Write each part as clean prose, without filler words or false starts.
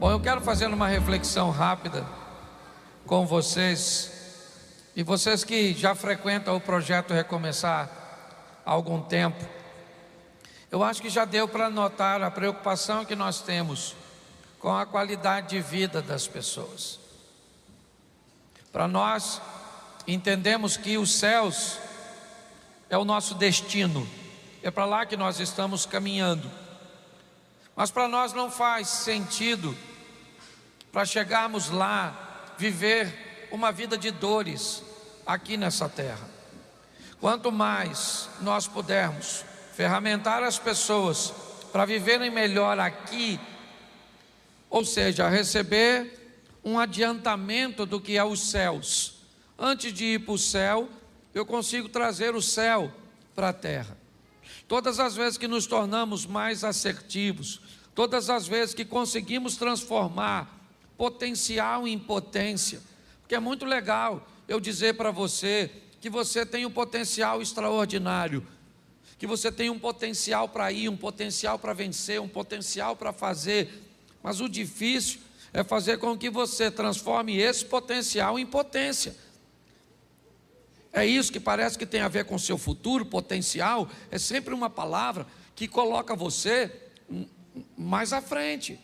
Bom, eu quero fazer uma reflexão rápida com vocês, e vocês que já frequentam o projeto Recomeçar há algum tempo, eu acho que já deu para notar a preocupação que nós temos com a qualidade de vida das pessoas. Para nós, entendemos que os céus é o nosso destino, é para lá que nós estamos caminhando. Mas para nós não faz sentido, para chegarmos lá, viver uma vida de dores aqui nessa terra. Quanto mais nós pudermos ferramentar as pessoas para viverem melhor aqui, ou seja, receber um adiantamento do que é os céus. Antes de ir para o céu, eu consigo trazer o céu para a terra. Todas as vezes que nos tornamos mais assertivos, todas as vezes que conseguimos transformar potencial em potência, porque é muito legal eu dizer para você que você tem um potencial extraordinário, que você tem um potencial para ir, um potencial para vencer, um potencial para fazer, mas o difícil é fazer com que você transforme esse potencial em potência. É isso que parece que tem a ver com o seu futuro. Potencial é sempre uma palavra que coloca você mais à frente.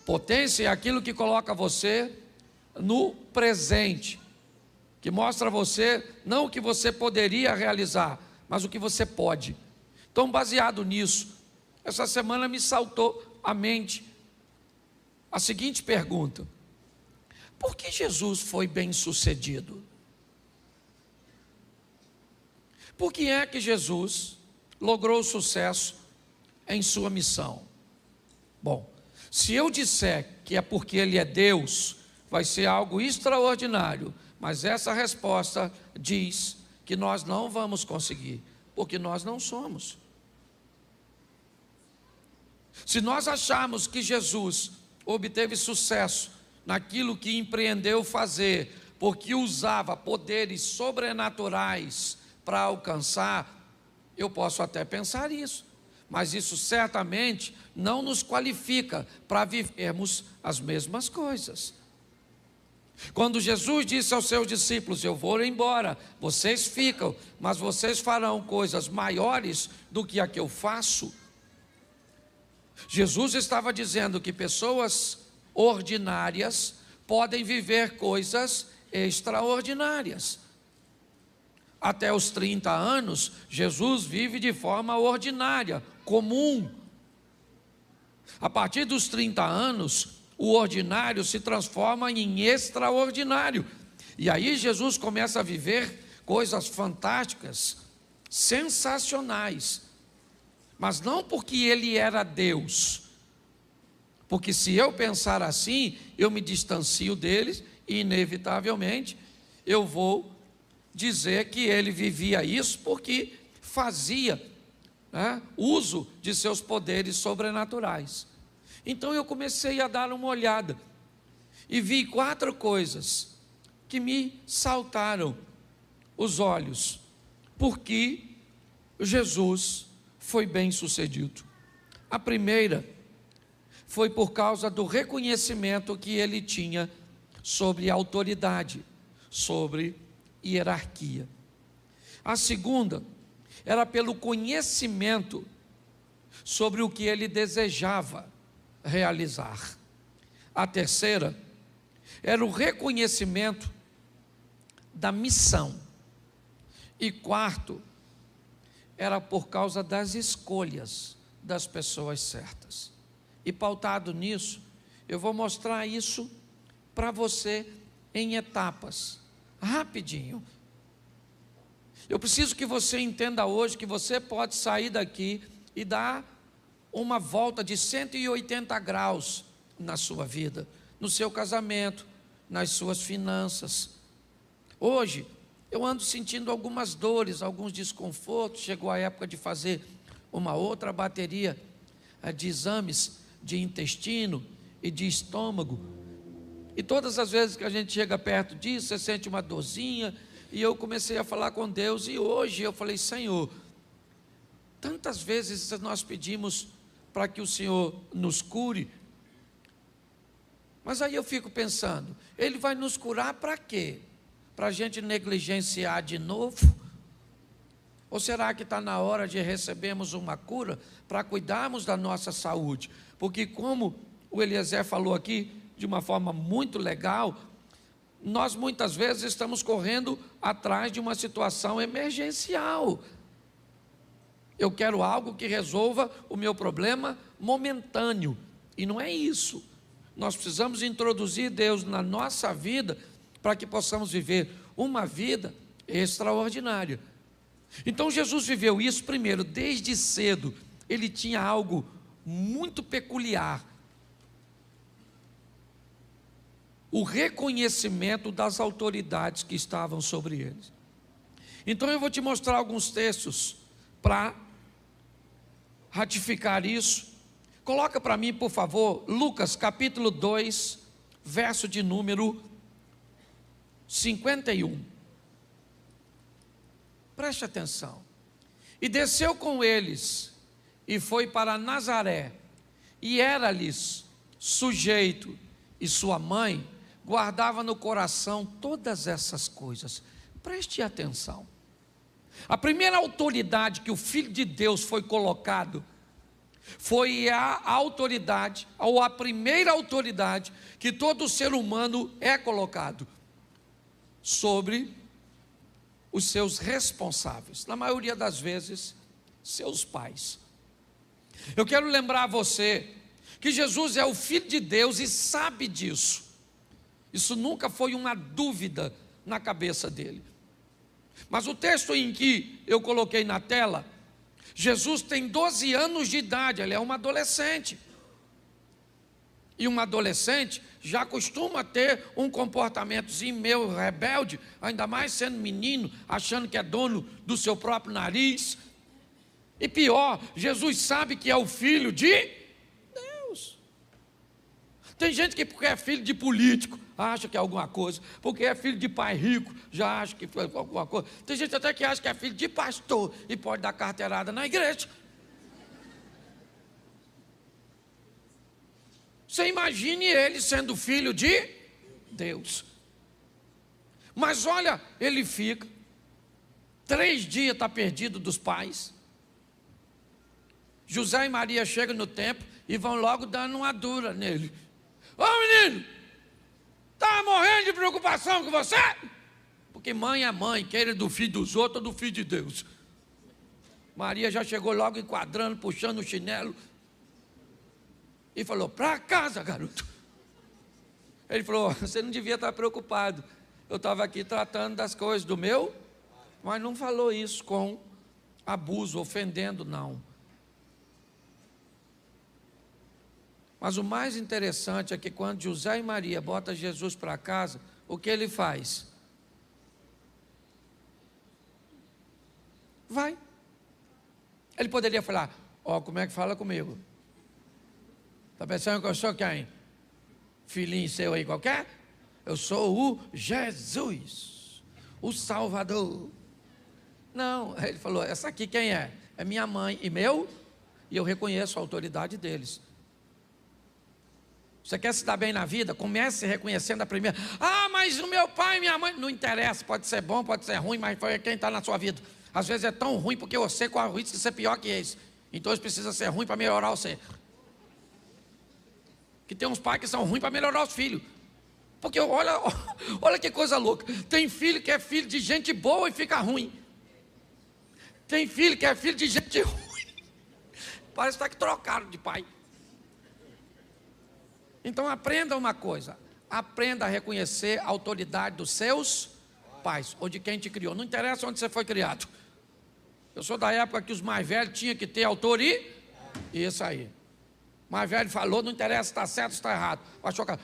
Potência é aquilo que coloca você no presente, que mostra a você não o que você poderia realizar, mas o que você pode. Então, baseado nisso, essa semana me saltou à mente a seguinte pergunta: por que Jesus foi bem-sucedido? Por que é que Jesus logrou sucesso em sua missão? Bom, se eu disser que é porque Ele é Deus, vai ser algo extraordinário, mas essa resposta diz que nós não vamos conseguir, porque nós não somos. Se nós acharmos que Jesus obteve sucesso naquilo que empreendeu fazer, porque usava poderes sobrenaturais para alcançar, eu posso até pensar isso, mas isso certamente não nos qualifica para vivermos as mesmas coisas. Quando Jesus disse aos seus discípulos: eu vou embora, vocês ficam, mas vocês farão coisas maiores do que a que eu faço. Jesus estava dizendo que pessoas ordinárias podem viver coisas extraordinárias. Até os 30 anos, Jesus vive de forma ordinária, comum. A partir dos 30 anos, o ordinário se transforma em extraordinário. E aí Jesus começa a viver coisas fantásticas, sensacionais. Mas não porque Ele era Deus, porque se eu pensar assim, eu me distancio deles e inevitavelmente eu vou dizer que Ele vivia isso porque fazia uso de seus poderes sobrenaturais. Então eu comecei a dar uma olhada e vi 4 coisas que me saltaram os olhos, porque Jesus foi bem sucedido. A primeira foi por causa do reconhecimento que ele tinha sobre autoridade, sobre hierarquia. A segunda era pelo conhecimento sobre o que ele desejava realizar. A terceira era o reconhecimento da missão. E quarto, era por causa das escolhas das pessoas certas. E pautado nisso, eu vou mostrar isso para você em etapas, rapidinho. Eu preciso que você entenda hoje que você pode sair daqui e dar uma volta de 180 graus na sua vida, no seu casamento, nas suas finanças. Hoje, eu ando sentindo algumas dores, alguns desconfortos. Chegou a época de fazer uma outra bateria de exames de intestino e de estômago. E todas as vezes que a gente chega perto disso, você sente uma dorzinha. E eu comecei a falar com Deus, e hoje eu falei: Senhor, tantas vezes nós pedimos para que o Senhor nos cure, Mas aí eu fico pensando, ele vai nos curar para quê? Para a gente negligenciar de novo? Ou será que está na hora de recebermos uma cura para cuidarmos da nossa saúde? Porque como o Eliezer falou aqui, de uma forma muito legal, nós muitas vezes estamos correndo atrás de uma situação emergencial. Eu quero algo que resolva o meu problema momentâneo, e não é isso. Nós precisamos introduzir Deus na nossa vida para que possamos viver uma vida extraordinária. Então Jesus viveu isso primeiro, desde cedo. Ele tinha algo muito peculiar: o reconhecimento das autoridades que estavam sobre eles. Então eu vou te mostrar alguns textos para ratificar isso. Coloca para mim, por favor, Lucas capítulo 2, verso de número 51. Preste atenção. E desceu com eles, e foi para Nazaré, e era-lhes sujeito, e sua mãe guardava no coração todas essas coisas. Preste atenção. A primeira autoridade que o Filho de Deus foi colocado, foi a autoridade, ou a primeira autoridade que todo ser humano é colocado sobre os seus responsáveis, na maioria das vezes, seus pais. Eu quero lembrar a você que Jesus é o Filho de Deus e sabe disso. Isso nunca foi uma dúvida na cabeça dele. Mas o texto em que eu coloquei na tela, Jesus tem 12 anos de idade, ele é uma adolescente. E uma adolescente já costuma ter um comportamentozinho meio rebelde, ainda mais sendo menino, achando que é dono do seu próprio nariz. E pior, Jesus sabe que é o Filho de Deus. Tem gente que porque é filho de político, acha que é alguma coisa, porque é filho de pai rico, já acha que foi alguma coisa. Tem gente até que acha que é filho de pastor e pode dar carteirada na igreja. Você imagine ele sendo filho de Deus. Mas olha, ele fica 3 dias, está perdido dos pais. José e Maria chegam no templo e vão logo dando uma dura nele. Ô menino, está morrendo de preocupação com você? Porque mãe é mãe, queira do filho dos outros ou do filho de Deus. Maria já chegou logo enquadrando, puxando o chinelo. E falou, para casa, garoto. Ele falou, você não devia estar preocupado. Eu estava aqui tratando das coisas do meu, mas não falou isso com abuso, ofendendo, não. Mas o mais interessante é que quando José e Maria botam Jesus para casa, o que ele faz? Vai. Ele poderia falar, ó, como é que fala comigo? Está pensando que eu sou quem? Filhinho seu aí qualquer? Eu sou o Jesus, o Salvador. Não, ele falou, essa aqui quem é? É minha mãe e meu, e eu reconheço a autoridade deles. Você quer se dar bem na vida? Comece reconhecendo a primeira. Ah, mas o meu pai e minha mãe. Não interessa, pode ser bom, pode ser ruim, mas foi quem está na sua vida. Às vezes é tão ruim porque você corre o risco de ser pior que eles. Então eles precisam ser ruim para melhorar você. Que tem uns pais que são ruins para melhorar os filhos. Porque olha que coisa louca. Tem filho que é filho de gente boa e fica ruim. Tem filho que é filho de gente ruim. Parece que trocaram de pai. Então aprenda uma coisa. Aprenda a reconhecer a autoridade dos seus pais. Ou de quem te criou. Não interessa onde você foi criado. Eu sou da época que os mais velhos tinham que ter autoridade. Isso aí. Mais velho falou, não interessa se está certo ou está errado.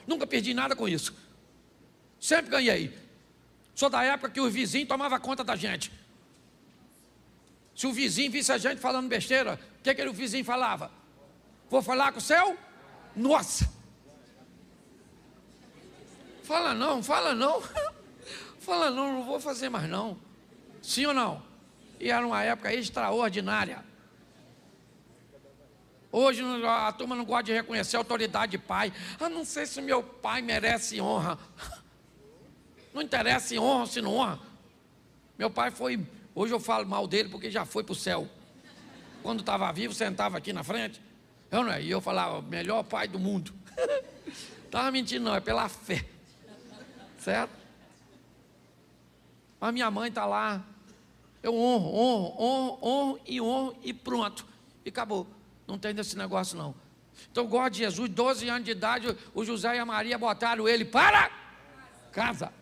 Nunca perdi nada com isso. Sempre ganhei. Sou da época que o vizinho tomava conta da gente. Se o vizinho visse a gente falando besteira, o que o vizinho falava? Vou falar com o seu? Nossa! Fala não, fala não. Fala não, não vou fazer mais não. Sim ou não? E era uma época extraordinária. Hoje a turma não gosta de reconhecer a autoridade de pai. Não sei se meu pai merece honra. Não interessa se honra ou se não honra. Meu pai foi, hoje eu falo mal dele porque já foi para o céu. Quando estava vivo, sentava aqui na frente. E eu falava, melhor pai do mundo. Estava mentindo não, é pela fé. Certo? Mas minha mãe está lá. Eu honro e pronto. E acabou. Não tem desse negócio não. Então eu gosto de Jesus, 12 anos de idade, o José e a Maria botaram ele para casa.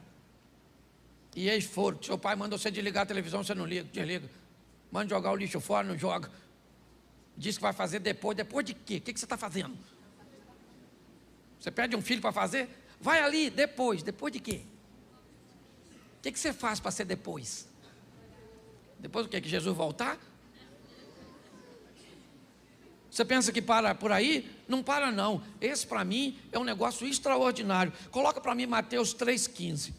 E eles foram. Seu pai manda você desligar a televisão, você não liga, desliga. Manda jogar o lixo fora, não joga. Diz que vai fazer depois. Depois de quê? O que você está fazendo? Você pede um filho para fazer? Vai ali, depois. Depois de quê? O que você faz para ser depois? Depois do quê? Que Jesus voltar? Você pensa que para por aí? Não para não. Esse para mim é um negócio extraordinário. Coloca para mim Mateus 3,15.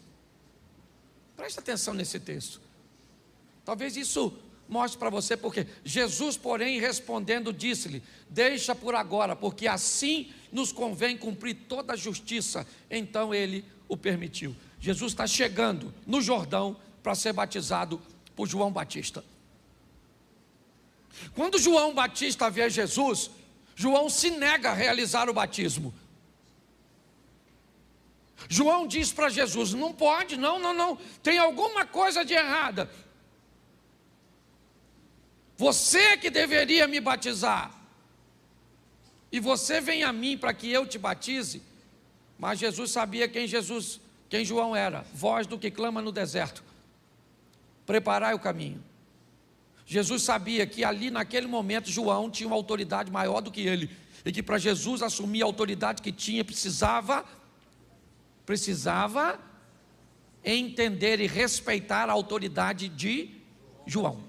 Presta atenção nesse texto. Talvez isso mostre para você porque Jesus, porém, respondendo, disse-lhe: deixa por agora, porque assim nos convém cumprir toda a justiça. Então ele o permitiu. Jesus está chegando no Jordão para ser batizado por João Batista. Quando João Batista vê Jesus, João se nega a realizar o batismo. João diz para Jesus: não pode, não, tem alguma coisa de errada. Você que deveria me batizar, e você vem a mim para que eu te batize. Mas Jesus sabia quem João era: voz do que clama no deserto, preparai o caminho. Jesus sabia que ali naquele momento João tinha uma autoridade maior do que ele, e que para Jesus assumir a autoridade que tinha, precisava entender e respeitar a autoridade de João.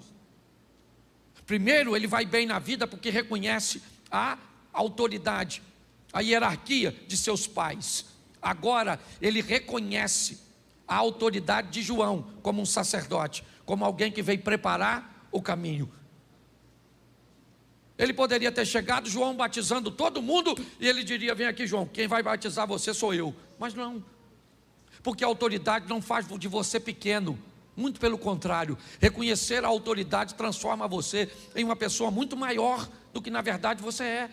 Primeiro, ele vai bem na vida porque reconhece a autoridade, a hierarquia de seus pais. Agora, ele reconhece a autoridade de João como um sacerdote, como alguém que veio preparar o caminho. Ele poderia ter chegado, João batizando todo mundo, e ele diria: vem aqui, João, quem vai batizar você sou eu. Mas não, porque a autoridade não faz de você pequeno. Muito pelo contrário, reconhecer a autoridade transforma você em uma pessoa muito maior do que na verdade você é.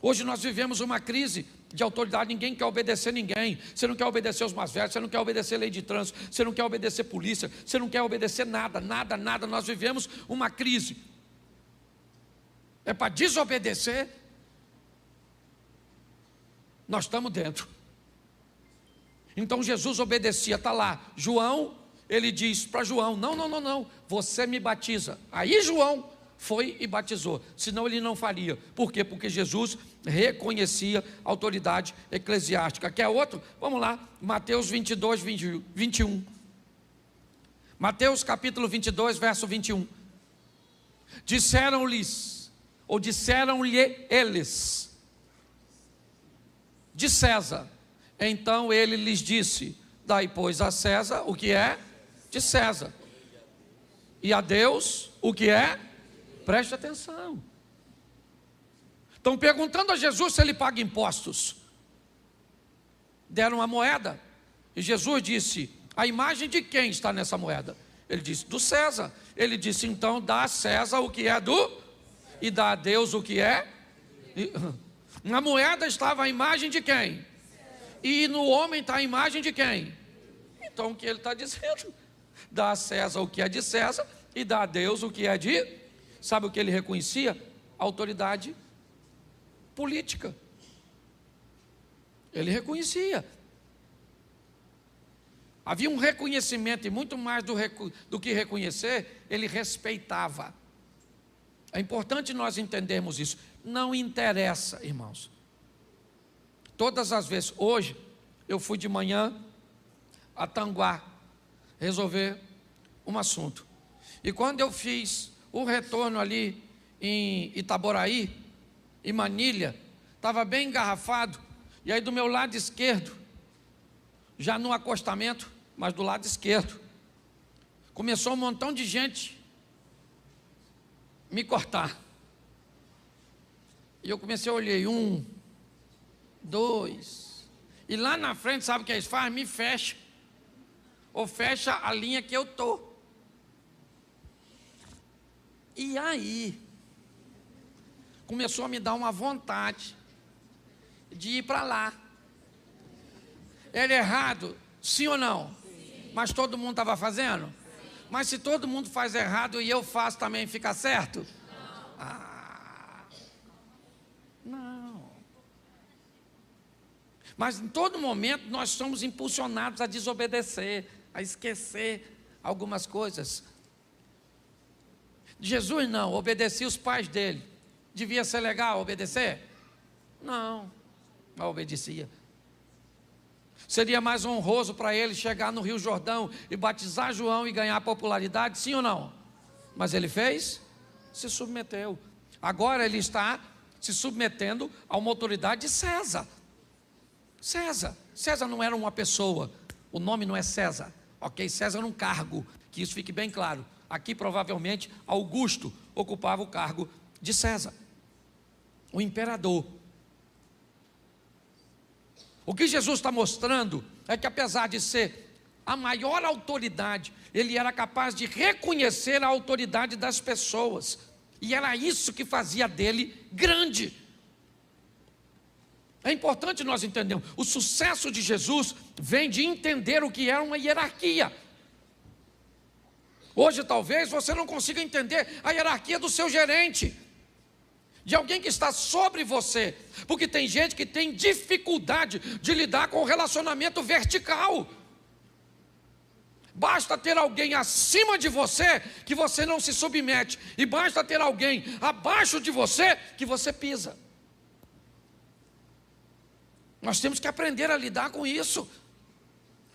Hoje nós vivemos uma crise de autoridade, ninguém quer obedecer ninguém. Você não quer obedecer os mais velhos, você não quer obedecer lei de trânsito, você não quer obedecer polícia, você não quer obedecer nada. Nós vivemos uma crise. É para desobedecer, nós estamos dentro. Então Jesus obedecia, está lá, João, ele diz para João: não, você me batiza. Aí João foi e batizou, senão ele não faria. Por quê? Porque Jesus reconhecia a autoridade eclesiástica. Quer outro? Vamos lá, Mateus 22, 21. Mateus capítulo 22, verso 21. Disseram-lhe eles: de César. Então ele lhes disse: dai, pois, a César o que é de César, e a Deus o que é. Preste atenção. Estão perguntando a Jesus se ele paga impostos. Deram uma moeda, e Jesus disse: a imagem de quem está nessa moeda? Ele disse: do César. Ele disse: então dá a César o que é do, e dá a Deus o que é. Na moeda estava a imagem de quem? E no homem está a imagem de quem? Então o que ele está dizendo? Dá a César o que é de César, e dá a Deus o que é de. Sabe o que ele reconhecia? A autoridade política. Ele reconhecia. Havia um reconhecimento, e muito mais do que reconhecer, ele respeitava. É importante nós entendermos isso. Não interessa, irmãos. Todas as vezes, hoje, eu fui de manhã a Tanguá resolver um assunto. E quando eu fiz o retorno ali em Itaboraí, em Manilha, estava bem engarrafado. E aí do meu lado esquerdo, já no acostamento, mas do lado esquerdo, começou um montão de gente me cortar. E eu comecei a olhar, 1, 2. E lá na frente, sabe o que eles fazem? Me fecha. Ou fecha a linha que eu estou. E aí, começou a me dar uma vontade de ir para lá. Era errado, sim ou não? Sim. Mas todo mundo estava fazendo? Sim. Mas se todo mundo faz errado e eu faço também, fica certo? Não. Mas em todo momento nós somos impulsionados a desobedecer, a esquecer algumas coisas. Jesus não, obedecia os pais dele. Devia ser legal obedecer? Não, mas obedecia. Seria mais honroso para ele chegar no Rio Jordão e batizar João e ganhar popularidade, sim ou não? Mas ele fez? Se submeteu. Agora ele está se submetendo a uma autoridade de César. César não era uma pessoa, o nome não é César, ok? César era um cargo, que isso fique bem claro. Aqui provavelmente Augusto ocupava o cargo de César, o imperador. O que Jesus está mostrando é que apesar de ser a maior autoridade, ele era capaz de reconhecer a autoridade das pessoas, e era isso que fazia dele grande. É importante nós entendermos, o sucesso de Jesus vem de entender o que é uma hierarquia. Hoje talvez você não consiga entender a hierarquia do seu gerente, de alguém que está sobre você, porque tem gente que tem dificuldade de lidar com o relacionamento vertical. Basta ter alguém acima de você que você não se submete, e basta ter alguém abaixo de você que você pisa. Nós temos que aprender a lidar com isso.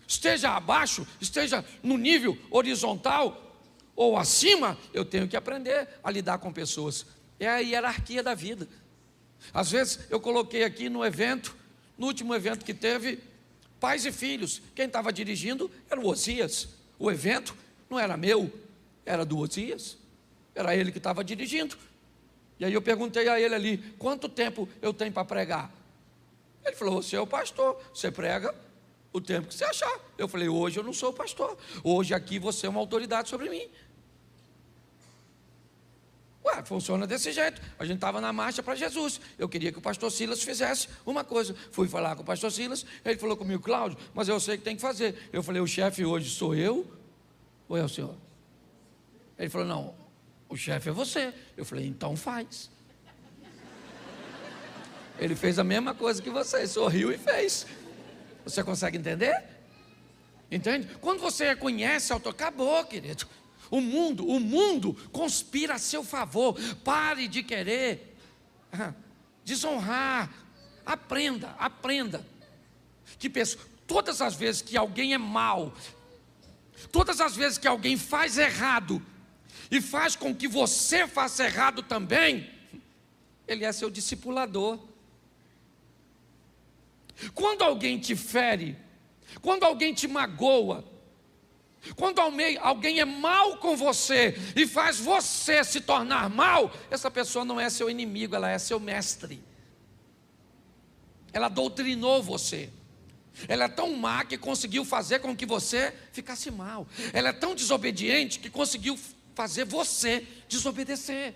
Esteja abaixo, esteja no nível horizontal ou acima, eu tenho que aprender a lidar com pessoas. É a hierarquia da vida. Às vezes eu coloquei aqui no evento, no último evento que teve, pais e filhos. Quem estava dirigindo era o Osias. O evento não era meu, era do Osias. Era ele que estava dirigindo. E aí eu perguntei a ele ali, quanto tempo eu tenho para pregar? Ele falou, você é o pastor, você prega o tempo que você achar. Eu falei, hoje eu não sou o pastor, hoje aqui você é uma autoridade sobre mim. Ué, funciona desse jeito. A gente estava na marcha para Jesus. Eu queria que o pastor Silas fizesse uma coisa. Fui falar com o pastor Silas, ele falou comigo, Cláudio, mas eu sei que tem que fazer. Eu falei, o chefe hoje sou eu ou é o senhor? Ele falou, não, o chefe é você. Eu falei, então faz. Ele fez a mesma coisa que você, sorriu e fez. Você consegue entender? Entende? Quando você reconhece, acabou, querido. O mundo conspira a seu favor. Pare de querer desonrar. Aprenda. Que todas as vezes que alguém é mau, todas as vezes que alguém faz errado e faz com que você faça errado também, ele é seu discipulador. Quando alguém te fere, quando alguém te magoa, quando alguém é mal com você e faz você se tornar mal, essa pessoa não é seu inimigo, ela é seu mestre. Ela doutrinou você. Ela é tão má que conseguiu fazer com que você ficasse mal. Ela é tão desobediente que conseguiu fazer você desobedecer.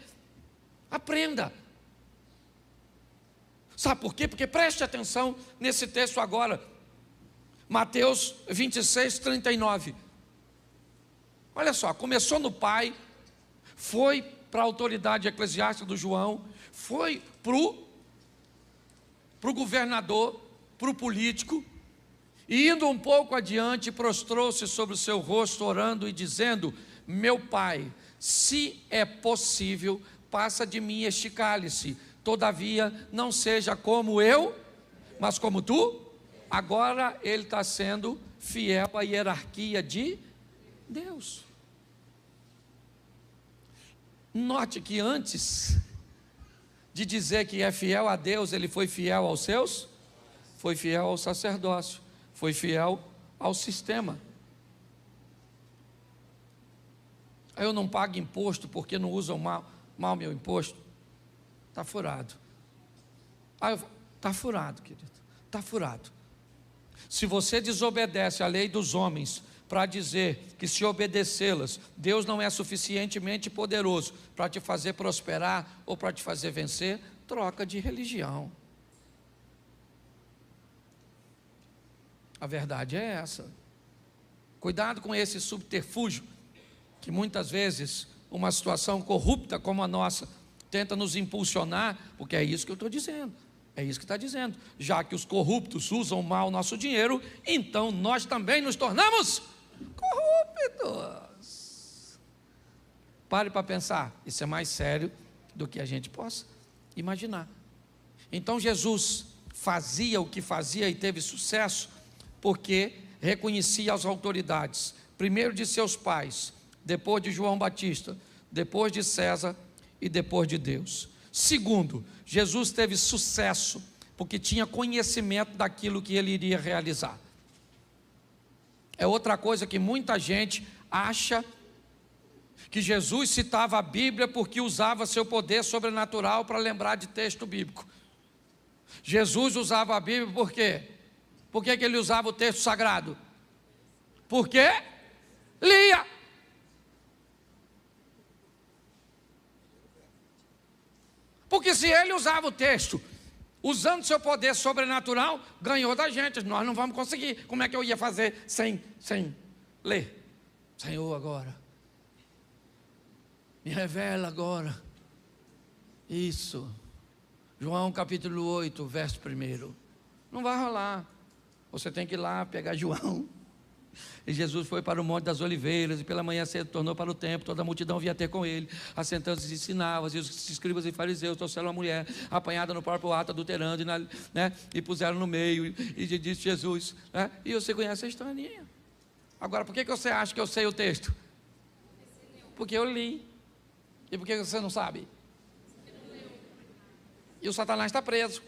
Aprenda. Sabe por quê? Porque preste atenção nesse texto agora. Mateus 26, 39. Olha só, começou no pai, foi para a autoridade eclesiástica do João, foi para o governador, para o político, e indo um pouco adiante, prostrou-se sobre o seu rosto, orando e dizendo, meu pai, se é possível, passa de mim este cálice, todavia não seja como eu, mas como tu. Agora ele está sendo fiel à hierarquia de Deus. Note que antes de dizer que é fiel a Deus, ele foi fiel aos seus, foi fiel ao sacerdócio, foi fiel ao sistema. Eu não pago imposto porque não usam mal meu imposto. Está furado. Está furado, querido, está furado. Se você desobedece à lei dos homens para dizer que, se obedecê-las, Deus não é suficientemente poderoso para te fazer prosperar ou para te fazer vencer, troca de religião. A verdade é essa. Cuidado com esse subterfúgio, que muitas vezes uma situação corrupta como a nossa tenta nos impulsionar, porque é isso que eu estou dizendo. É isso que está dizendo. Já que os corruptos usam mal o nosso dinheiro, então nós também nos tornamos corruptos. Pare para pensar. Isso é mais sério do que a gente possa imaginar. Então Jesus fazia o que fazia e teve sucesso porque reconhecia as autoridades, primeiro de seus pais, depois de João Batista, depois de César e depois de Deus. Segundo, Jesus teve sucesso porque tinha conhecimento daquilo que ele iria realizar. É outra coisa que muita gente acha que Jesus citava a Bíblia porque usava seu poder sobrenatural para lembrar de texto bíblico. Jesus usava a Bíblia por quê? Por que ele usava o texto sagrado? Porque lia. Porque se ele usava o texto, usando seu poder sobrenatural, ganhou da gente. Nós não vamos conseguir. Como é que eu ia fazer sem ler? Senhor, agora me revela agora isso. João capítulo 8, verso 1. Não vai rolar. Você tem que ir lá pegar João. E Jesus foi para o Monte das Oliveiras, e pela manhã cedo tornou para o templo, toda a multidão vinha ter com ele, assentando-se e ensinava, e os escribas e fariseus trouxeram uma mulher, apanhada no próprio ato, adulterando, e puseram no meio, e disse Jesus, e você conhece a historinha. Agora, por que você acha que eu sei o texto? Porque eu li. E por que você não sabe? E o Satanás está preso.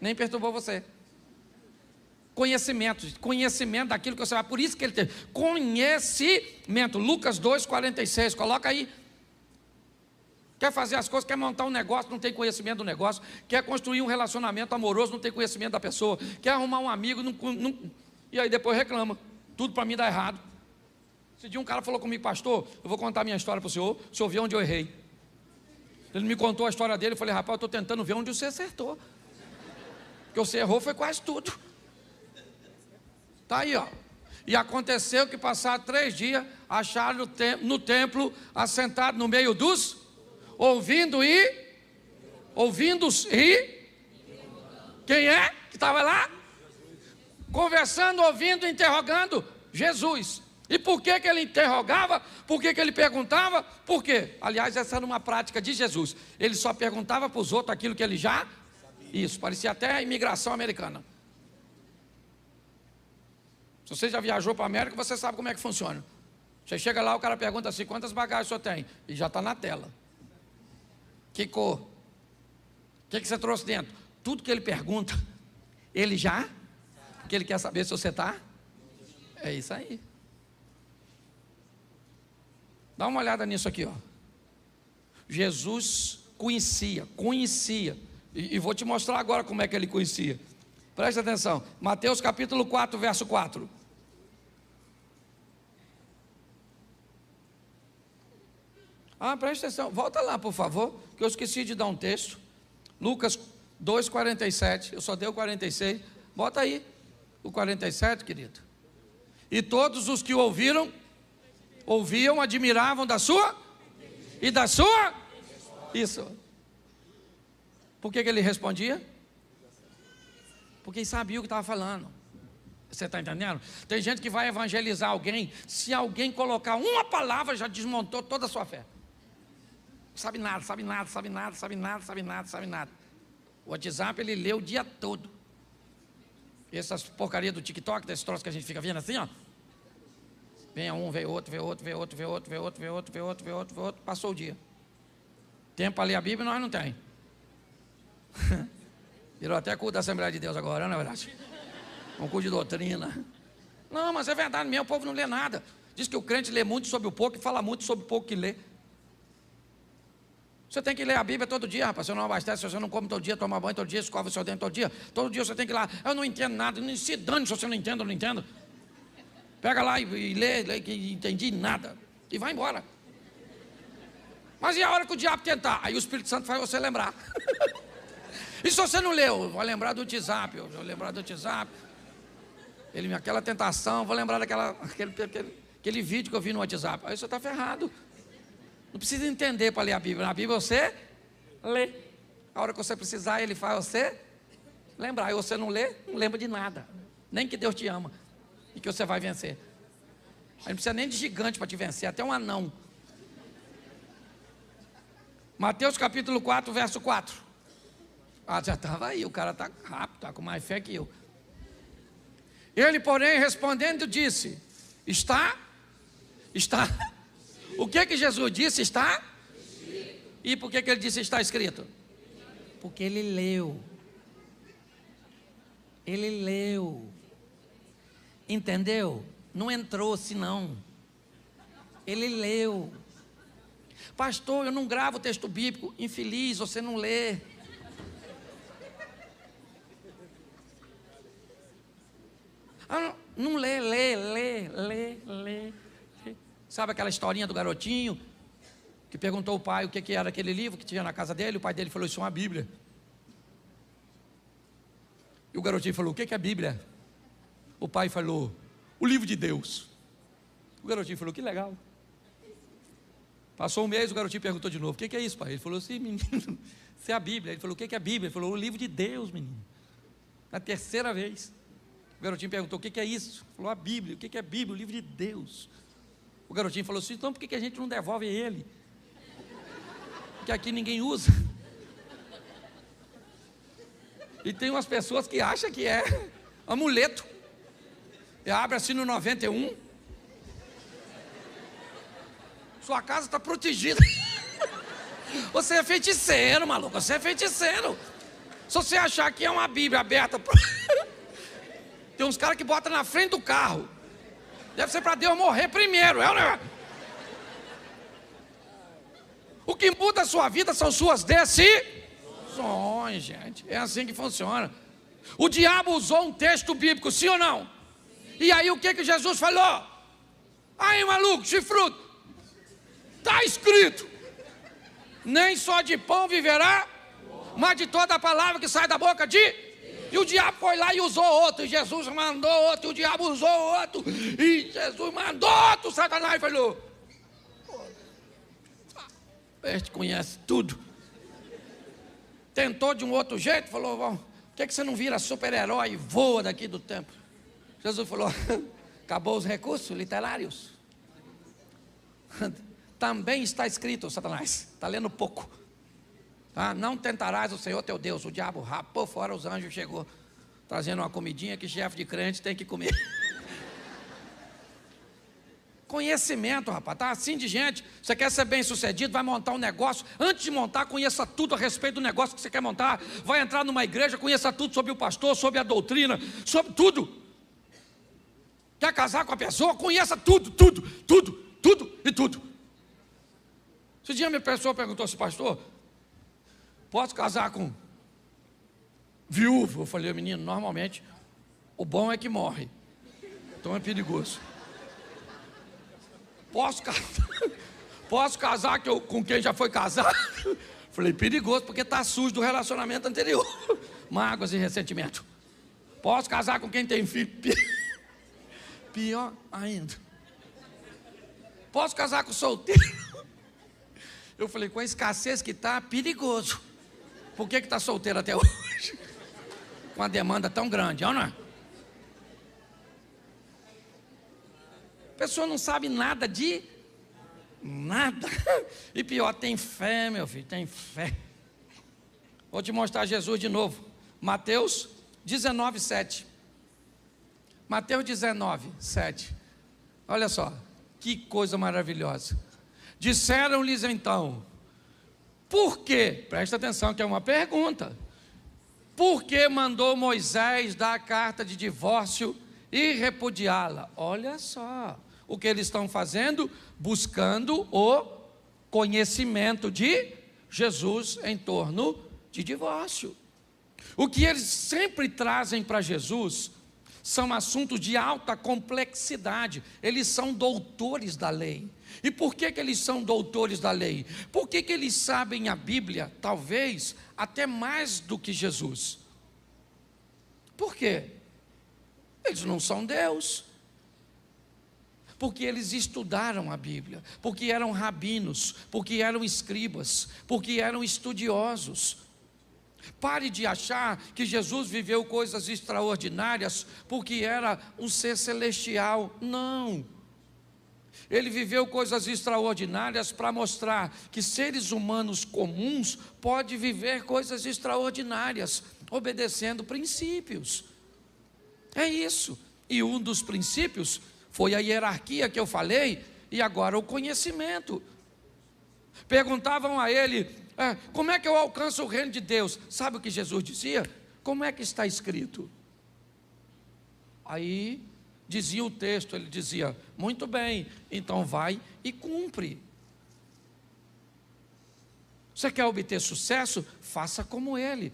Nem perturbou você. Conhecimento daquilo que você vai. Por isso que ele tem conhecimento. Lucas 2,46, coloca aí. Quer fazer as coisas, quer montar um negócio, não tem conhecimento do negócio. Quer construir um relacionamento amoroso, não tem conhecimento da pessoa. Quer arrumar um amigo, e aí depois reclama. Tudo para mim dá errado. Esse dia um cara falou comigo, pastor, eu vou contar minha história para o senhor vê onde eu errei. Ele me contou a história dele, eu falei, rapaz, eu estou tentando ver onde você acertou. Porque você errou foi quase tudo. Está aí, ó. E aconteceu que, passados 3 dias, acharam no templo, assentado no meio dos, ouvindo e quem é que estava lá? Conversando, ouvindo, interrogando Jesus. E por que ele interrogava? Por que ele perguntava? Por quê? Aliás, essa era uma prática de Jesus. Ele só perguntava para os outros aquilo que ele já sabia. Isso, parecia até a imigração americana. Se você já viajou para a América, você sabe como é que funciona. Você chega lá, o cara pergunta assim, quantas bagagens o senhor tem? E já está na tela. Que cor? O que você trouxe dentro? Tudo que ele pergunta, ele já, porque ele quer saber se você está. É isso aí. Dá uma olhada nisso aqui, ó. Jesus conhecia. E vou te mostrar agora como é que ele conhecia. Presta atenção, Mateus capítulo 4, verso 4. Presta atenção, volta lá por favor, que eu esqueci de dar um texto. Lucas 2, 47, eu só dei o 46, bota aí o 47, querido. E todos os que ouviam, admiravam da sua, e da sua, isso. Por que ele respondia? Porque ele sabia o que estava falando. Você está entendendo? Tem gente que vai evangelizar alguém, se alguém colocar uma palavra, já desmontou toda a sua fé. Sabe nada. O WhatsApp ele lê o dia todo. Essas porcarias do TikTok, desses troços que a gente fica vendo assim, ó. Vem um, vê outro, passou o dia. Tempo para ler a Bíblia nós não tem. Virou até culto da Assembleia de Deus agora, não é verdade? Um culto de doutrina. Não, mas é verdade mesmo, o povo não lê nada. Diz que o crente lê muito sobre o pouco e fala muito sobre o pouco que lê. Você tem que ler a Bíblia todo dia, rapaz. Você não abastece, você não come todo dia, toma banho todo dia, escova o seu dente todo dia. Todo dia você tem que ir lá. Eu não entendo nada, nem se dane se você não entende, eu não entendo. Pega lá e lê que entendi nada. E vai embora. Mas e a hora que o diabo tentar? Aí o Espírito Santo faz você lembrar. E se você não leu? Vou lembrar do WhatsApp, vou lembrar do WhatsApp. Aquela tentação, vou lembrar daquele vídeo que eu vi no WhatsApp. Aí você está ferrado. Não precisa entender para ler a Bíblia. Na Bíblia você lê. A hora que você precisar, ele faz você lembrar. E você não lê, não lembra de nada. Nem que Deus te ama. E que você vai vencer. Aí não precisa nem de gigante para te vencer, até um anão. Mateus capítulo 4, verso 4. Já estava aí, o cara está rápido, está com mais fé que eu. Ele, porém, respondendo, disse: Está. O que Jesus disse? Está? E por que ele disse está escrito? Porque ele leu. Ele leu. Entendeu? Não entrou senão. Ele leu. Pastor, eu não gravo texto bíblico. Infeliz, você não lê. Não lê. Sabe aquela historinha do garotinho que perguntou ao pai o que era aquele livro que tinha na casa dele? O pai dele falou: isso é uma Bíblia. E o garotinho falou: o que é a Bíblia? O pai falou: o livro de Deus. O garotinho falou: que legal. Passou um mês, o garotinho perguntou de novo: o que é isso, pai? Ele falou: sim, menino, isso é a Bíblia. Ele falou: o que é a Bíblia? Ele falou: o livro de Deus, menino. Na terceira vez, o garotinho perguntou: o que é isso? Ele falou: a Bíblia. O que é a Bíblia? O livro de Deus. O garotinho falou assim: então por que a gente não devolve ele? Porque aqui ninguém usa. E tem umas pessoas que acham que é amuleto. E abre assim no 91. Sua casa está protegida. Você é feiticeiro, maluco. Você é feiticeiro. Se você achar que é uma Bíblia aberta, tem uns caras que botam na frente do carro. Deve ser para Deus morrer primeiro. O que muda a sua vida são suas decisões, gente. É assim que funciona. O diabo usou um texto bíblico, sim ou não? E aí o que Jesus falou? Aí, maluco, chifrudo, está escrito: nem só de pão viverá, mas de toda a palavra que sai da boca de... E o diabo foi lá e usou outro, e Jesus mandou outro, e o diabo usou outro, e Jesus mandou outro. Satanás falou: este conhece tudo. Tentou de um outro jeito, falou: por que você não vira super-herói e voa daqui do templo? Jesus falou: acabou os recursos literários. Também está escrito, Satanás, está lendo pouco. Não tentarás o Senhor teu Deus. O diabo rapou fora, os anjos chegou trazendo uma comidinha que chefe de crente tem que comer. Conhecimento, rapaz, tá assim de gente. Você quer ser bem sucedido, vai montar um negócio. Antes de montar, conheça tudo a respeito do negócio que você quer montar. Vai entrar numa igreja, conheça tudo sobre o pastor, sobre a doutrina, sobre tudo. Quer casar com a pessoa, conheça tudo. Esse dia minha pessoa perguntou assim: pastor, posso casar com viúvo? Eu falei: menino, normalmente o bom é que morre, então é perigoso. Posso casar com quem já foi casado? Falei: perigoso, porque está sujo do relacionamento anterior. Mágoas e ressentimento. Posso casar com quem tem filho? Pior ainda. Posso casar com solteiro? Eu falei: com a escassez que está, perigoso. Por que está solteiro até hoje? Com a demanda tão grande, não é? A pessoa não sabe nada de nada. E pior, tem fé, meu filho, tem fé. Vou te mostrar Jesus de novo. Mateus 19, 7. Mateus 19, 7. Olha só, que coisa maravilhosa. Disseram-lhes então: por quê? Presta atenção que é uma pergunta. Por que mandou Moisés dar a carta de divórcio e repudiá-la? Olha só o que eles estão fazendo: buscando o conhecimento de Jesus em torno de divórcio. O que eles sempre trazem para Jesus são assuntos de alta complexidade. Eles são doutores da lei. E por que eles são doutores da lei? Por que eles sabem a Bíblia, talvez, até mais do que Jesus? Por quê? Eles não são Deus. Porque eles estudaram a Bíblia, porque eram rabinos, porque eram escribas, porque eram estudiosos. Pare de achar que Jesus viveu coisas extraordinárias porque era um ser celestial. Não. Ele viveu coisas extraordinárias para mostrar que seres humanos comuns podem viver coisas extraordinárias, obedecendo princípios. É isso. E um dos princípios foi a hierarquia que eu falei, e agora o conhecimento. Perguntavam a ele, como é que eu alcanço o reino de Deus? Sabe o que Jesus dizia? Como é que está escrito? Aí dizia o texto, ele dizia, muito bem, então vai e cumpre. Você quer obter sucesso? Faça como ele.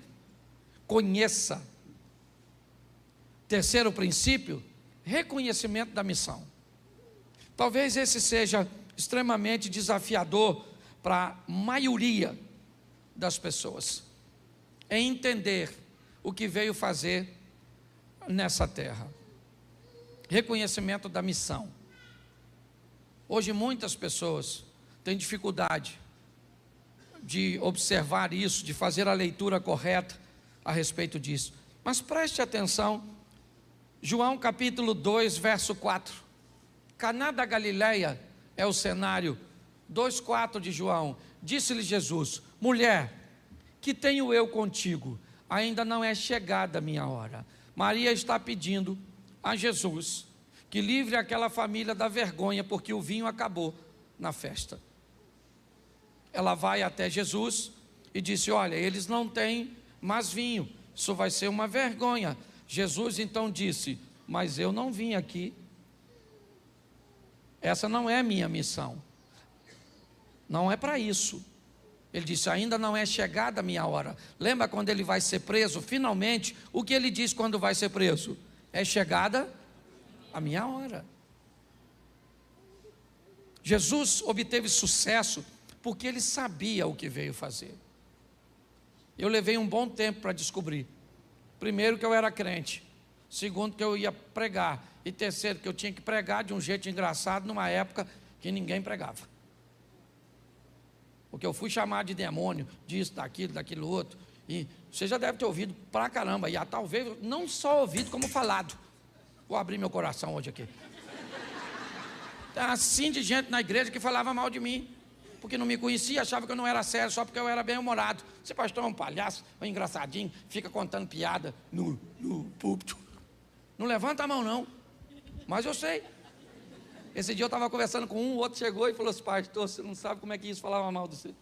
Conheça. Terceiro princípio, reconhecimento da missão. Talvez esse seja extremamente desafiador para a maioria das pessoas. É entender o que veio fazer nessa terra. Reconhecimento da missão. Hoje muitas pessoas têm dificuldade de observar isso, de fazer a leitura correta a respeito disso. Mas preste atenção, João capítulo 2, verso 4. Caná da Galileia é o cenário. 2,4 de João. Disse-lhe Jesus, mulher, que tenho eu contigo? Ainda não é chegada a minha hora. Maria está pedindo a Jesus que livre aquela família da vergonha, porque o vinho acabou na festa. Ela vai até Jesus e disse, olha, eles não têm mais vinho, isso vai ser uma vergonha. Jesus então disse, mas eu não vim aqui, essa não é a minha missão, não é para isso. Ele disse, ainda não é chegada a minha hora. Lembra quando ele vai ser preso? Finalmente, o que ele diz quando vai ser preso? É chegada a minha hora. Jesus obteve sucesso porque ele sabia o que veio fazer. Eu levei um bom tempo para descobrir. Primeiro, que eu era crente. Segundo, que eu ia pregar. E terceiro, que eu tinha que pregar de um jeito engraçado numa época que ninguém pregava. Porque eu fui chamado de demônio, disso, daquilo outro. E você já deve ter ouvido pra caramba. E talvez não só ouvido, como falado. Vou abrir meu coração hoje aqui. Tem assim de gente na igreja que falava mal de mim. Porque não me conhecia, achava que eu não era sério, só porque eu era bem-humorado. Esse pastor é um palhaço, um engraçadinho, fica contando piada no púlpito. Não levanta a mão não, mas eu sei. Esse dia eu estava conversando com um, o outro chegou e falou assim, pastor, você não sabe como é que isso falava mal de você.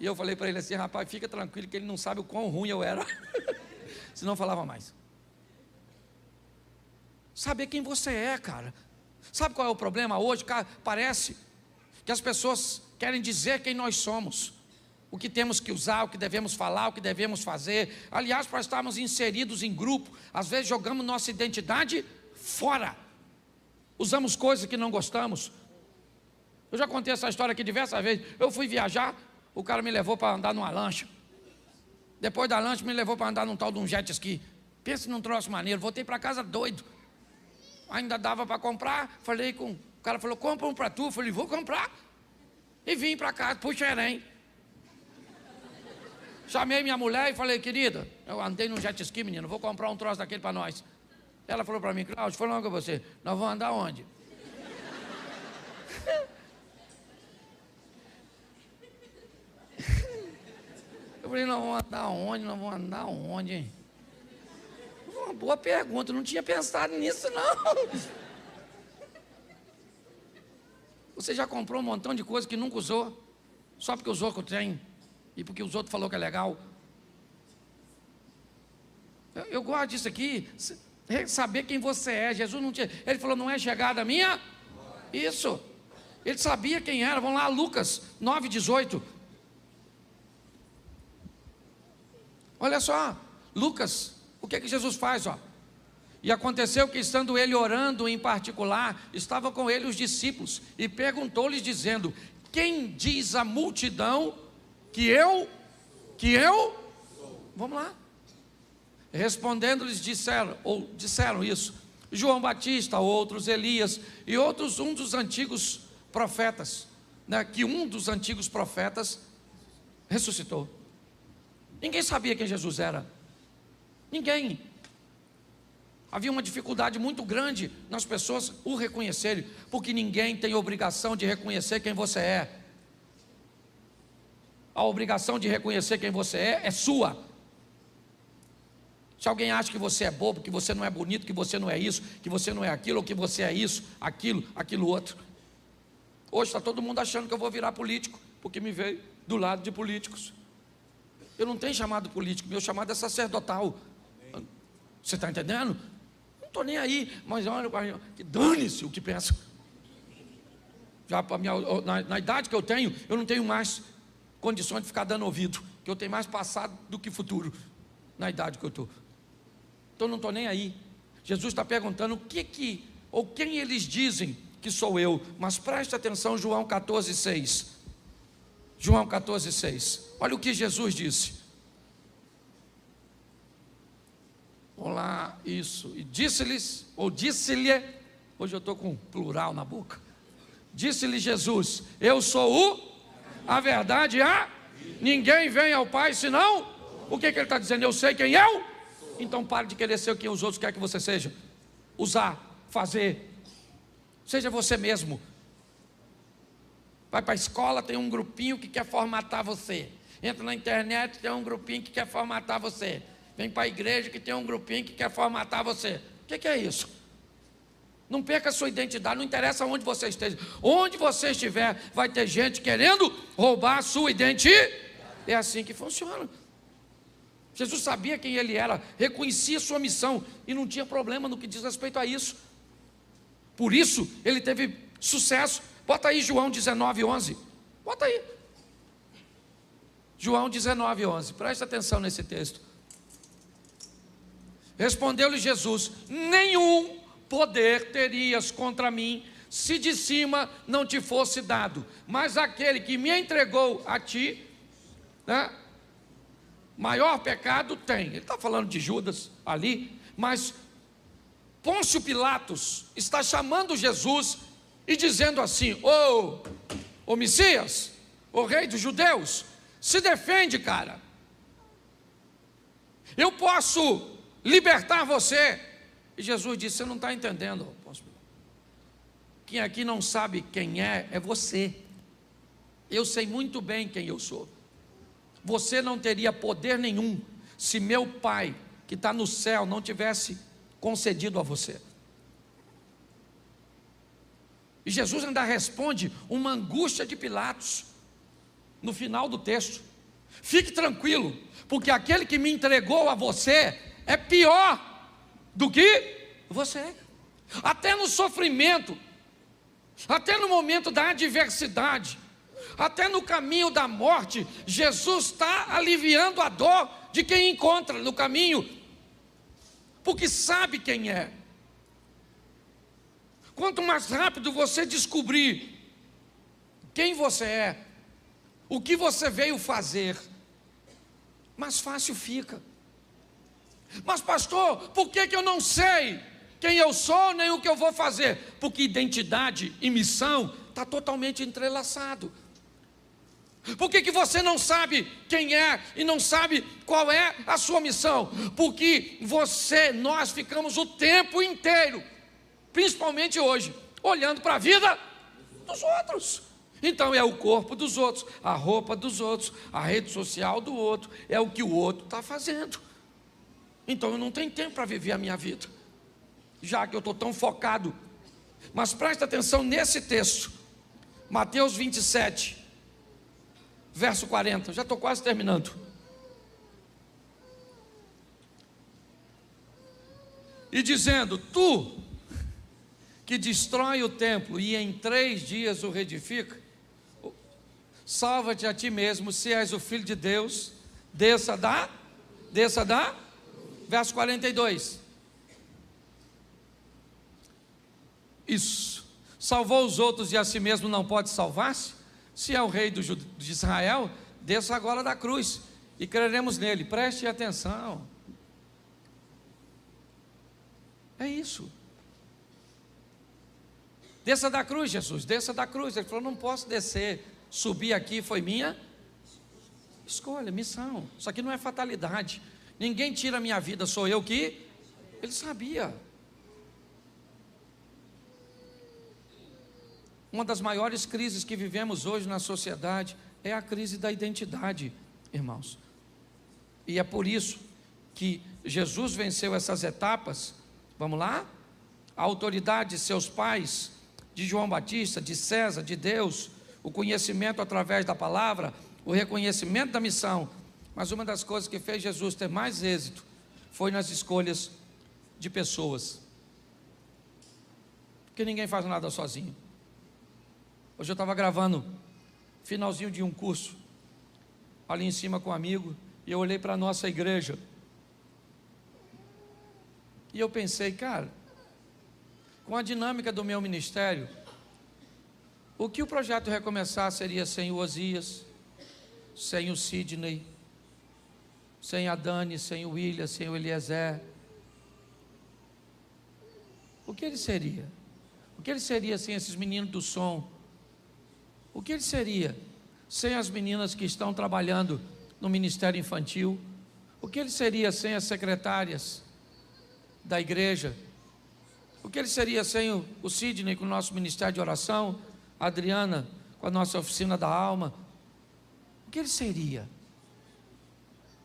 E eu falei para ele assim, rapaz, fica tranquilo que ele não sabe o quão ruim eu era. Senão falava mais. Saber quem você é, cara. Sabe qual é o problema hoje? Cara, parece que as pessoas querem dizer quem nós somos, o que temos que usar, o que devemos falar, o que devemos fazer. Aliás, para estarmos inseridos em grupo, às vezes jogamos nossa identidade fora, usamos coisas que não gostamos. Eu já contei essa história aqui diversas vezes. Eu fui viajar, o cara me levou para andar numa lancha, depois da lancha me levou para andar num tal de um jet ski. Pensa num troço maneiro, voltei para casa doido, ainda dava para comprar, falei com... O cara falou, compra um para tu. Eu falei, vou comprar. E vim para casa, pro Xerém. Chamei minha mulher e falei, querida, eu andei num jet ski, menino, vou comprar um troço daquele para nós. Ela falou para mim, Cláudio, falou com você, nós vamos andar onde? Eu falei, nós vamos andar onde? Nós vamos andar onde, hein? Uma boa pergunta, não tinha pensado nisso não. Você já comprou um montão de coisa que nunca usou, só porque os outros têm, e porque os outros falaram que é legal. Eu gosto disso aqui, saber quem você é. Jesus não tinha, ele falou, não é chegada a minha? Isso, ele sabia quem era. Vamos lá, Lucas 9,18. Olha só, Lucas, o que Jesus faz, ó? E aconteceu que, estando ele orando em particular, estavam com ele os discípulos, e perguntou-lhes dizendo: quem diz a multidão que eu? Vamos lá. Respondendo-lhes disseram isso: João Batista, outros Elias, e outros um dos antigos profetas, né, que um dos antigos profetas ressuscitou. Ninguém sabia quem Jesus era. Ninguém. Havia uma dificuldade muito grande nas pessoas o reconhecerem, porque ninguém tem obrigação de reconhecer quem você é. A obrigação de reconhecer quem você é sua. Se alguém acha que você é bobo, que você não é bonito, que você não é isso, que você não é aquilo, ou que você é isso, aquilo outro. Hoje está todo mundo achando que eu vou virar político, porque me veio do lado de políticos. Eu não tenho chamado político, meu chamado é sacerdotal. Você está entendendo? Não estou nem aí, mas olha, que dane-se o que pensa. Já na idade que eu tenho, eu não tenho mais condições de ficar dando ouvido, que eu tenho mais passado do que futuro, na idade que eu estou. Então não estou nem aí. Jesus está perguntando quem eles dizem que sou eu. Mas preste atenção, João 14,6. João 14,6. Olha o que Jesus disse. Olá, isso. E disse-lhe, hoje eu estou com plural na boca. Disse-lhe Jesus: eu sou a verdade, ninguém vem ao Pai senão. O que ele está dizendo? Eu sei quem eu. Então pare de querer ser quem os outros querem que você seja. Usar, fazer. Seja você mesmo. Vai para a escola, tem um grupinho que quer formatar você. Entra na internet, tem um grupinho que quer formatar você. Vem para a igreja que tem um grupinho que quer formatar você. O que é isso? Não perca a sua identidade, não interessa onde você esteja. Onde você estiver, vai ter gente querendo roubar a sua identidade. É assim que funciona. Jesus sabia quem ele era, reconhecia sua missão e não tinha problema no que diz respeito a isso. Por isso, ele teve sucesso. Bota aí João 19:11. Bota aí. João 19:11. Presta atenção nesse texto. Respondeu-lhe Jesus: nenhum poder terias contra mim, se de cima não te fosse dado. Mas aquele que me entregou a ti, né, maior pecado tem. Ele está falando de Judas ali, mas Pôncio Pilatos está chamando Jesus e dizendo assim: ô Messias, ô rei dos judeus, se defende, cara. Eu posso libertar você. E Jesus disse: você não está entendendo, Pôncio Pilatos. Quem aqui não sabe quem é você. Eu sei muito bem quem eu sou. Você não teria poder nenhum se meu Pai, que está no céu, não tivesse concedido a você. E Jesus ainda responde uma angústia de Pilatos no final do texto: fique tranquilo, porque aquele que me entregou a você é pior do que você. Até no sofrimento, até no momento da adversidade, até no caminho da morte, Jesus está aliviando a dor de quem encontra no caminho, porque sabe quem é. Quanto mais rápido você descobrir quem você é, o que você veio fazer, mais fácil fica. Mas pastor, por que eu não sei quem eu sou, nem o que eu vou fazer? Porque identidade e missão está totalmente entrelaçado. Por que você não sabe quem é e não sabe qual é a sua missão? Porque nós ficamos o tempo inteiro, principalmente hoje, olhando para a vida dos outros. Então é o corpo dos outros, a roupa dos outros, a rede social do outro, é o que o outro está fazendo. Então eu não tenho tempo para viver a minha vida, já que eu estou tão focado. Mas presta atenção nesse texto, Mateus 27, verso 40, já estou quase terminando. E dizendo: tu que destrói o templo e em 3 dias o reedifica, salva-te a ti mesmo, se és o Filho de Deus, desça da desça da... Verso 42. Isso. Salvou os outros e a si mesmo não pode salvar-se? Se é o rei de Israel, desça agora da cruz e creremos nele. Preste atenção. É isso. Desça da cruz, Jesus, desça da cruz. Ele falou, não posso descer. Subir aqui foi minha escolha, missão. Isso aqui não é fatalidade. Ninguém tira a minha vida, sou eu que... Ele sabia. Uma das maiores crises que vivemos hoje na sociedade é a crise da identidade, irmãos. E é por isso que Jesus venceu essas etapas. Vamos lá? A autoridade de seus pais, de João Batista, de César, de Deus, o conhecimento através da palavra, o reconhecimento da missão. Mas uma das coisas que fez Jesus ter mais êxito foi nas escolhas de pessoas. Porque ninguém faz nada sozinho. Hoje eu estava gravando finalzinho de um curso ali em cima com um amigo, e eu olhei para a nossa igreja e eu pensei, cara, com a dinâmica do meu ministério, o que o projeto Recomeçar seria sem o Osias, sem o Sidney, sem a Dani, sem o William, sem o Eliezer? O que ele seria? O que ele seria sem esses meninos do som? O que ele seria sem as meninas que estão trabalhando no Ministério Infantil? O que ele seria sem as secretárias da igreja? O que ele seria sem o Sidney com o nosso Ministério de Oração, a Adriana com a nossa Oficina da Alma? O que ele seria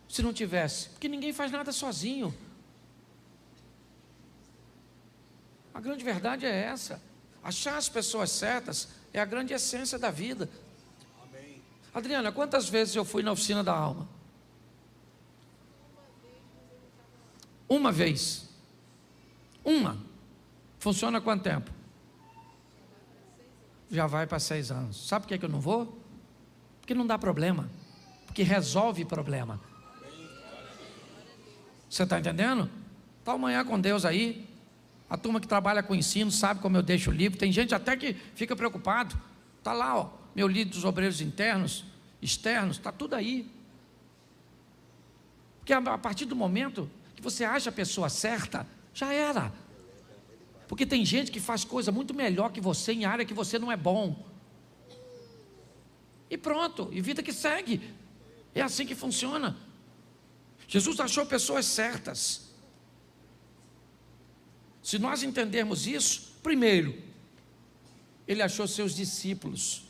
se não tivesse? Porque ninguém faz nada sozinho. A grande verdade é essa. Achar as pessoas certas é a grande essência da vida. Amém. Adriana, quantas vezes eu fui na Oficina da Alma? Uma vez. Uma. Funciona há quanto tempo? Já vai para 6 anos. Sabe por que eu não vou? Porque não dá problema. Porque resolve problema. Você está entendendo? Está amanhã com Deus aí. A turma que trabalha com ensino sabe como eu deixo o livro. Tem gente até que fica preocupado. Está lá, ó, meu livro dos obreiros internos, externos, está tudo aí. Porque a partir do momento que você acha a pessoa certa, já era. Porque tem gente que faz coisa muito melhor que você em área que você não é bom. E pronto, e vida que segue. É assim que funciona. Jesus achou pessoas certas. Se nós entendermos isso, primeiro, ele achou seus discípulos.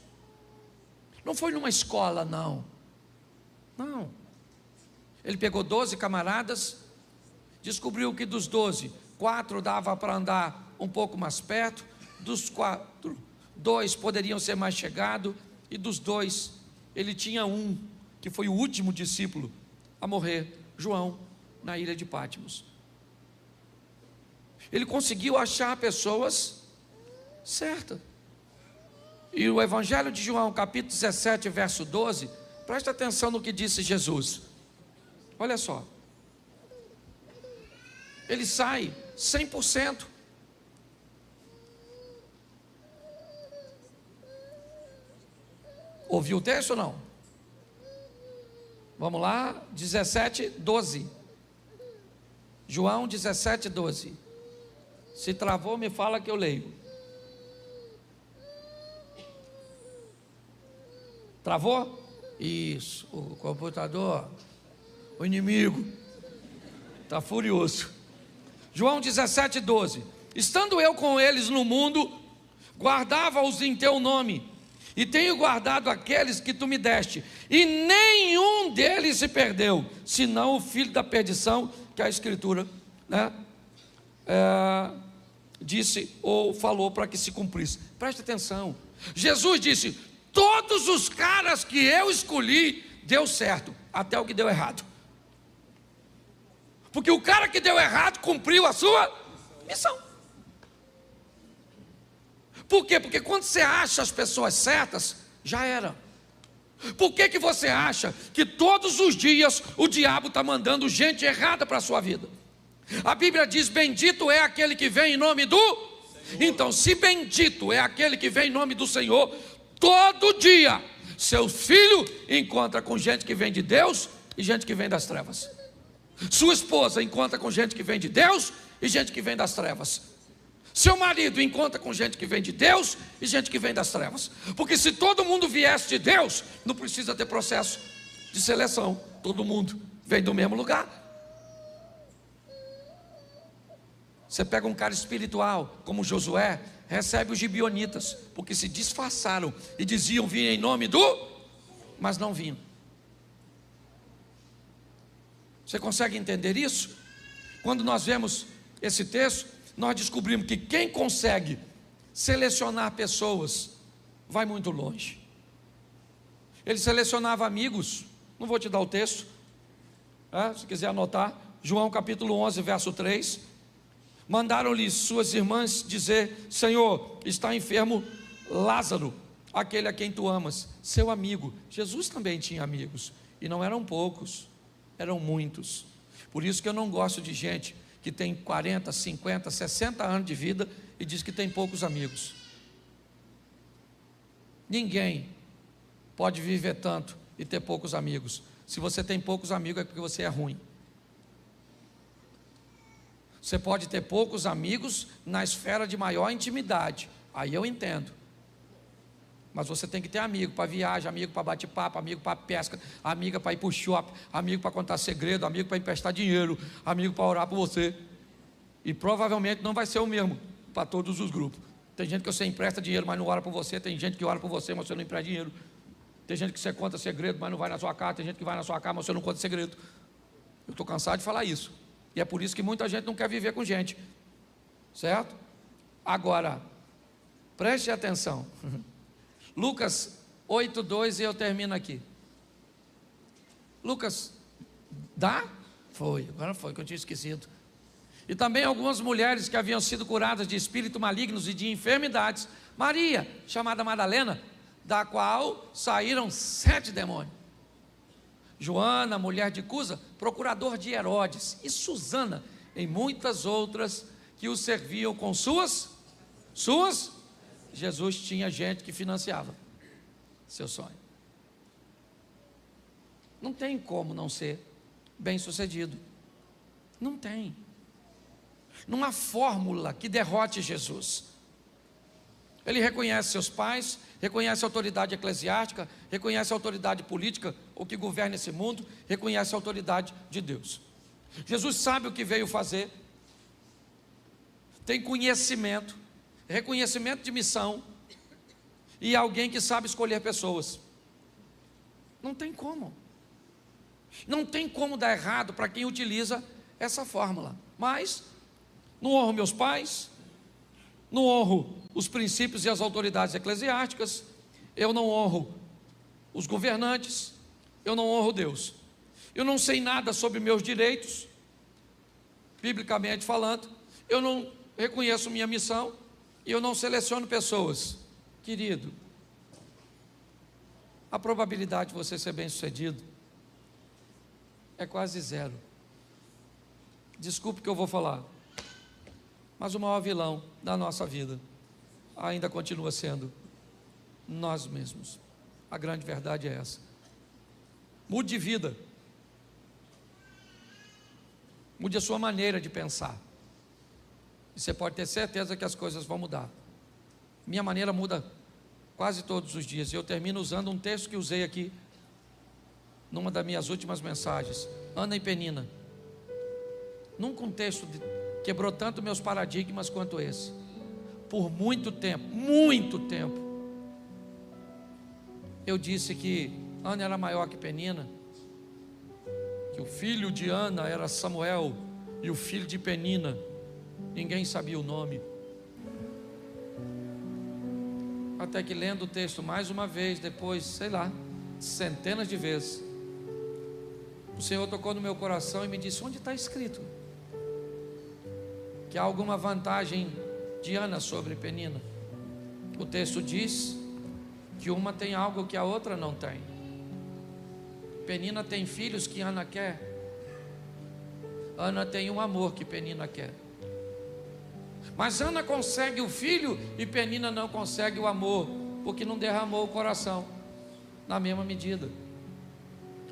Não foi numa escola, não. Não. Ele pegou 12 camaradas, descobriu que dos 12, 4 dava para andar um pouco mais perto, dos 4, 2 poderiam ser mais chegados, e dos 2, ele tinha um, que foi o último discípulo a morrer, João, na ilha de Patmos. Ele conseguiu achar pessoas certas. E o Evangelho de João, capítulo 17, verso 12, presta atenção no que disse Jesus. Olha só. Ele sai 100%. Ouviu o texto ou não? Vamos lá, 17, 12. João 17, 12. Se travou, me fala que eu leio. Travou? Isso, o computador, o inimigo, está furioso. João 17, 12. Estando eu com eles no mundo, guardava-os em teu nome, e tenho guardado aqueles que tu me deste, e nenhum deles se perdeu, senão o filho da perdição, que a Escritura, né, disse ou falou para que se cumprisse. Preste atenção. Jesus disse: todos os caras que eu escolhi deu certo, até o que deu errado. Porque o cara que deu errado cumpriu a sua missão. Por quê? Porque quando você acha as pessoas certas, já era. Por que você acha que todos os dias o diabo está mandando gente errada para a sua vida? A Bíblia diz: bendito é aquele que vem em nome do Senhor. Então, se bendito é aquele que vem em nome do Senhor, todo dia seu filho encontra com gente que vem de Deus e gente que vem das trevas. Sua esposa encontra com gente que vem de Deus e gente que vem das trevas. Seu marido encontra com gente que vem de Deus e gente que vem das trevas. Porque se todo mundo viesse de Deus, não precisa ter processo de seleção. Todo mundo vem do mesmo lugar. Você pega um cara espiritual como Josué, recebe os gibeonitas, porque se disfarçaram e diziam vir em nome do, mas não vinham. Você consegue entender isso? Quando nós vemos esse texto, nós descobrimos que quem consegue selecionar pessoas vai muito longe. Ele selecionava amigos. Não vou te dar o texto, se quiser anotar. João capítulo 11, verso 3. Mandaram-lhe suas irmãs dizer: Senhor, está enfermo Lázaro, aquele a quem tu amas, seu amigo. Jesus também tinha amigos, e não eram poucos, eram muitos. Por isso que eu não gosto de gente que tem 40, 50, 60 anos de vida e diz que tem poucos amigos. Ninguém pode viver tanto e ter poucos amigos. Se você tem poucos amigos é porque você é ruim. Você pode ter poucos amigos na esfera de maior intimidade, aí eu entendo. Mas você tem que ter amigo para viagem, amigo para bate-papo, amigo para pesca, amiga para ir para o shopping, amigo para contar segredo, amigo para emprestar dinheiro, amigo para orar por você. E provavelmente não vai ser o mesmo para todos os grupos. Tem gente que você empresta dinheiro, mas não ora por você. Tem gente que ora por você, mas você não empresta dinheiro. Tem gente que você conta segredo, mas não vai na sua casa. Tem gente que vai na sua casa, mas você não conta segredo. Eu estou cansado de falar isso. E é por isso que muita gente não quer viver com gente, certo? Agora, preste atenção. Lucas 8:2, e eu termino aqui. Lucas, dá? Foi, agora foi, que eu tinha esquecido. E também algumas mulheres que haviam sido curadas de espíritos malignos e de enfermidades. Maria, chamada Madalena, da qual saíram 7 demônios. Joana, mulher de Cusa, procurador de Herodes, e Susana, em muitas outras que o serviam com suas. Jesus tinha gente que financiava seu sonho. Não tem como não ser bem sucedido. Não tem. Não há fórmula que derrote Jesus. Ele reconhece seus pais, reconhece a autoridade eclesiástica, reconhece a autoridade política, o que governa esse mundo, reconhece a autoridade de Deus. Jesus sabe o que veio fazer, tem conhecimento, reconhecimento de missão, e alguém que sabe escolher pessoas. Não tem como. Não tem como dar errado para quem utiliza essa fórmula. Mas não honro meus pais, não honro os princípios e as autoridades eclesiásticas, eu não honro os governantes, eu não honro Deus. Eu não sei nada sobre meus direitos, biblicamente falando, eu não reconheço minha missão e eu não seleciono pessoas. Querido, a probabilidade de você ser bem-sucedido é quase zero. Desculpe o que eu vou falar, mas o maior vilão da nossa vida ainda continua sendo nós mesmos. A grande verdade é essa. Mude de vida. Mude a sua maneira de pensar. E você pode ter certeza que as coisas vão mudar. Minha maneira muda quase todos os dias. E eu termino usando um texto que usei aqui numa das minhas últimas mensagens. Ana e Penina. Nunca um texto quebrou tanto meus paradigmas quanto esse. Por muito tempo, eu disse que Ana era maior que Penina, que o filho de Ana era Samuel e o filho de Penina ninguém sabia o nome. Até que, lendo o texto mais uma vez, depois, sei lá, centenas de vezes, o Senhor tocou no meu coração e me disse: onde está escrito que há alguma vantagem de Ana sobre Penina? O texto diz que uma tem algo que a outra não tem. Penina tem filhos que Ana quer. Ana tem um amor que Penina quer. Mas Ana consegue o filho e Penina não consegue o amor, porque não derramou o coração na mesma medida.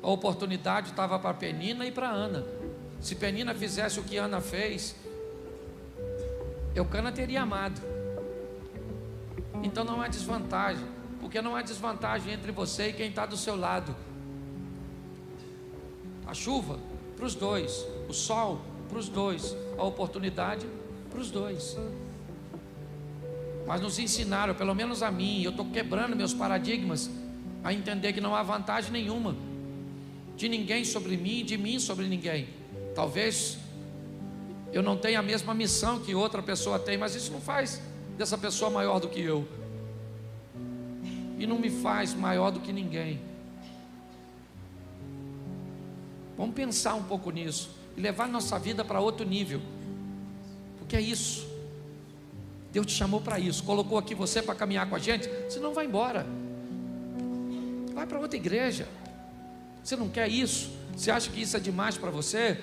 A oportunidade estava para Penina e para Ana. Se Penina fizesse o que Ana fez, Eucana teria amado. Então não há desvantagem, porque não há desvantagem entre você e quem está do seu lado. A chuva para os dois, o sol para os dois, a oportunidade para os dois. Mas nos ensinaram, pelo menos a mim, eu estou quebrando meus paradigmas, a entender que não há vantagem nenhuma de ninguém sobre mim e de mim sobre ninguém. Talvez eu não tenha a mesma missão que outra pessoa tem, mas isso não faz dessa pessoa maior do que eu, e não me faz maior do que ninguém. Vamos pensar um pouco nisso e levar nossa vida para outro nível, porque é isso. Deus te chamou para isso, colocou aqui você para caminhar com a gente. Você não vai embora, vai para outra igreja. Você não quer isso? Você acha que isso é demais para você?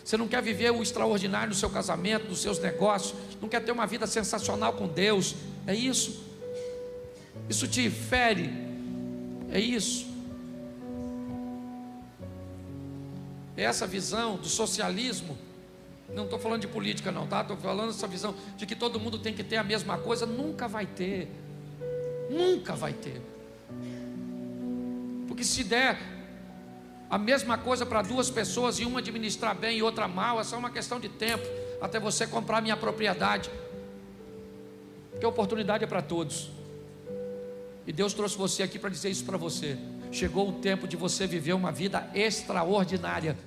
Você não quer viver o extraordinário no seu casamento, nos seus negócios? Não quer ter uma vida sensacional com Deus? É isso? Isso te fere? É isso? Essa visão do socialismo, não estou falando de política não, tá? Estou falando dessa visão de que todo mundo tem que ter a mesma coisa. Nunca vai ter. Nunca vai ter. Porque se der a mesma coisa para duas pessoas e uma administrar bem e outra mal, é só uma questão de tempo até você comprar minha propriedade, porque a oportunidade é para todos. E Deus trouxe você aqui para dizer isso para você. Chegou o tempo de você viver uma vida extraordinária.